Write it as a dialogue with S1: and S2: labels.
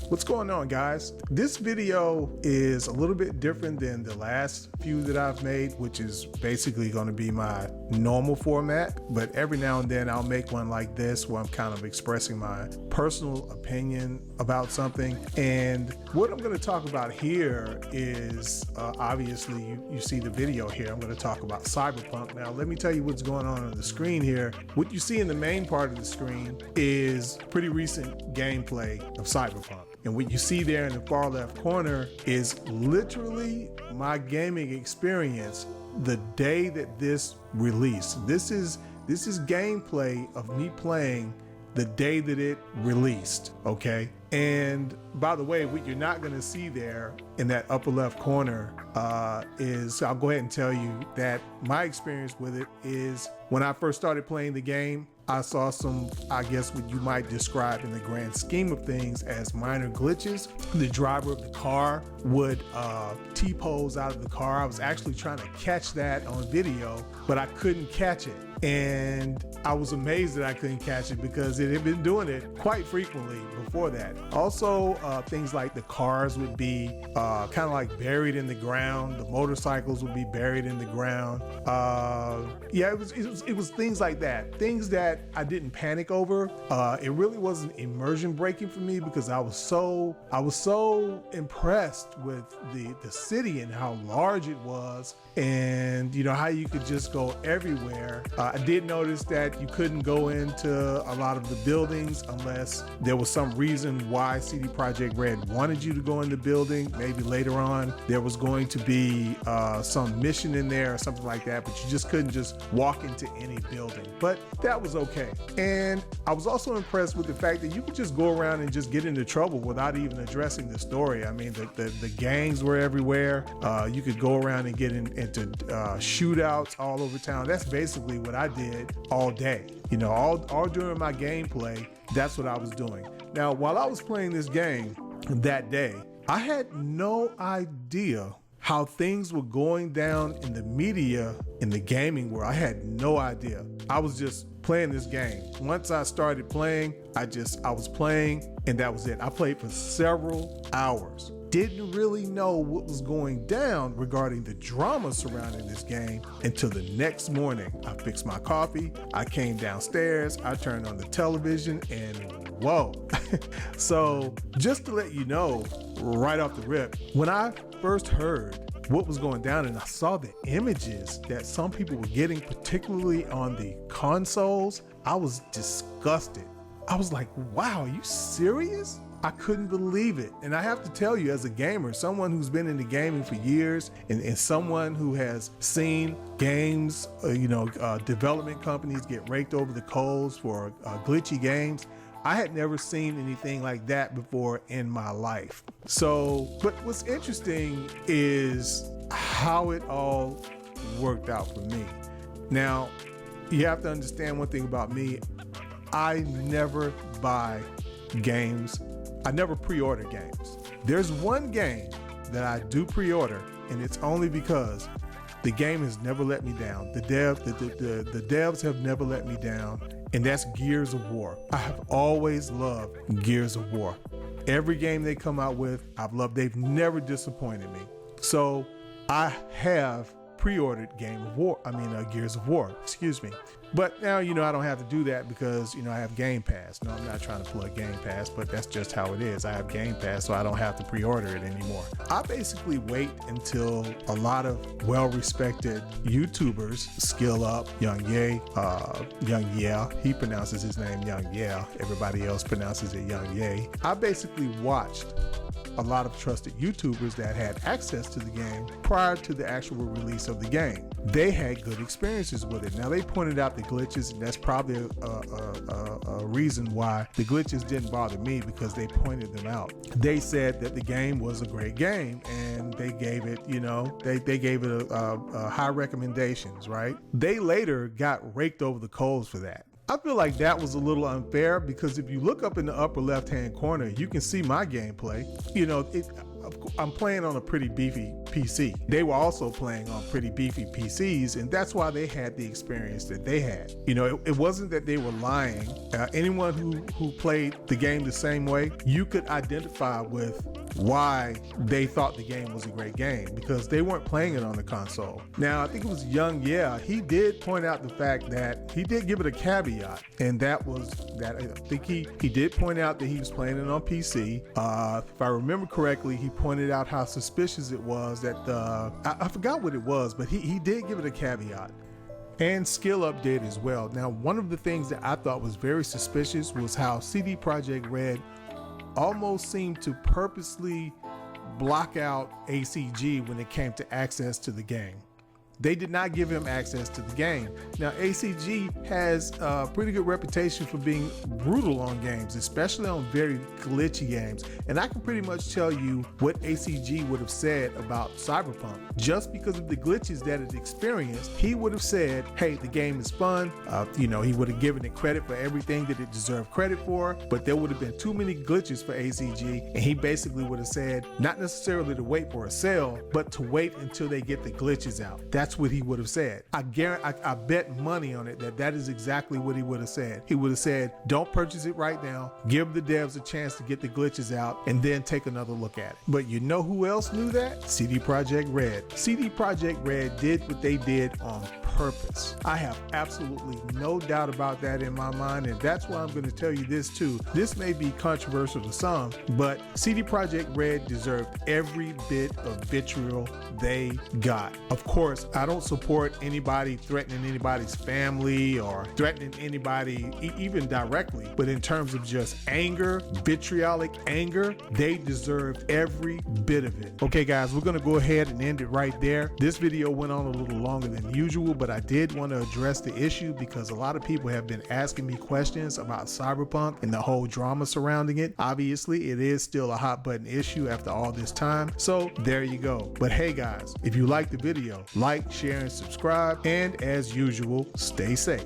S1: What's going on, guys? This video is a little bit different than the last few that I've made, which is basically going to be my normal format, but every now and then I'll make one like this where I'm kind of expressing my personal opinion about something. And what I'm going to talk about here is obviously you see the video here. I'm going to talk about Cyberpunk. Now let me tell you what's going on the screen here. What you see in the main part of the screen is pretty recent gameplay of Cyberpunk. And what you see there in the far left corner is literally my gaming experience the day that this released. This is gameplay of me playing the day that it released, okay? And by the way, what you're not gonna see there in that upper left corner is, I'll go ahead and tell you that my experience with it is when I first started playing the game, I saw some, I guess what you might describe in the grand scheme of things as minor glitches. The driver of the car would T-pose out of the car. I was actually trying to catch that on video, but I couldn't catch it. And I was amazed that I couldn't catch it because it had been doing it quite frequently before that. Also, things like the cars would be kind of like buried in the ground. The motorcycles would be buried in the ground. Yeah, it was things like that. Things that I didn't panic over. It really wasn't immersion breaking for me because I was so impressed with the city and how large it was, and you know how you could just go everywhere. I did notice that you couldn't go into a lot of the buildings unless there was some reason why CD Projekt Red wanted you to go in the building. Maybe later on there was going to be some mission in there or something like that, but you just couldn't just walk into any building. But that was okay. And I was also impressed with the fact that you could just go around and just get into trouble without even addressing the story. I mean, the gangs were everywhere. You could go around and get into shootouts all over town. That's basically what I did all day. You know, all during my gameplay, that's what I was doing. Now, while I was playing this game that day, I had no idea how things were going down in the media, in the gaming world. I had no idea. I was just playing this game. Once I started playing, I was playing and that was it. I played for several hours. Didn't really know what was going down regarding the drama surrounding this game until the next morning. I fixed my coffee, I came downstairs, I turned on the television, and whoa. So just to let you know, right off the rip, when I first heard what was going down and I saw the images that some people were getting, particularly on the consoles, I was disgusted. I was like, wow, are you serious? I couldn't believe it. And I have to tell you, as a gamer, someone who's been into gaming for years and someone who has seen games, development companies get raked over the coals for glitchy games, I had never seen anything like that before in my life. So, but what's interesting is how it all worked out for me. Now, you have to understand one thing about me. I never buy games. I never pre-order games. There's one game that I do pre-order, and it's only because the game has never let me down. The devs have never let me down, and that's Gears of War. I have always loved Gears of War. Every game they come out with, I've loved. They've never disappointed me. So I have pre-ordered Gears of War, excuse me. But now, I don't have to do that because, I have Game Pass. No, I'm not trying to plug Game Pass, but that's just how it is. I have Game Pass, so I don't have to pre-order it anymore. I basically wait until a lot of well-respected YouTubers skill up. Young Yeah, he pronounces his name Young Yeah. Everybody else pronounces it Young Ye. I basically watched a lot of trusted YouTubers that had access to the game prior to the actual release of the game. They had good experiences with it. Now, they pointed out the glitches, and that's probably a reason why the glitches didn't bother me, because they pointed them out. They said that the game was a great game, and they gave it, they gave it a high recommendations, right? They later got raked over the coals for that. I feel like that was a little unfair, because if you look up in the upper left-hand corner, you can see my gameplay. I'm playing on a pretty beefy PC. They were also playing on pretty beefy PCs, and that's why they had the experience that they had. You know, it wasn't that they were lying. Anyone who played the game the same way, you could identify with why they thought the game was a great game, because they weren't playing it on the console. Now, I think it was Young, he did point out the fact that he did give it a caveat, and that was that I think he did point out that he was playing it on PC. If I remember correctly, he pointed out how suspicious it was that I forgot what it was, but he did give it a caveat. And skill update as well. Now, one of the things that I thought was very suspicious was how CD Projekt Red almost seemed to purposely block out ACG when it came to access to the game. They did not give him access to the game. Now, ACG has a pretty good reputation for being brutal on games, especially on very glitchy games. And I can pretty much tell you what ACG would have said about Cyberpunk. Just because of the glitches that it experienced, he would have said, hey, the game is fun. He would have given it credit for everything that it deserved credit for, but there would have been too many glitches for ACG. And he basically would have said, not necessarily to wait for a sale, but to wait until they get the glitches out. That's what he would have said. I bet money on it that is exactly what he would have said. He would have said, don't purchase it right now, give the devs a chance to get the glitches out, and then take another look at it. But you know who else knew that? CD Projekt Red. CD Projekt Red did what they did on purpose. I have absolutely no doubt about that in my mind, and that's why I'm going to tell you this too. This may be controversial to some, but CD Projekt Red deserved every bit of vitriol they got. Of course, I don't support anybody threatening anybody's family or threatening anybody even directly, but in terms of just anger, vitriolic anger, they deserved every bit of it. Okay guys, we're going to go ahead and end it right there. This video went on a little longer than usual, but I did want to address the issue because a lot of people have been asking me questions about Cyberpunk and the whole drama surrounding it. Obviously, it is still a hot button issue after all this time, so there you go. But hey guys, if you like the video, like, share, and subscribe, and as usual, stay safe.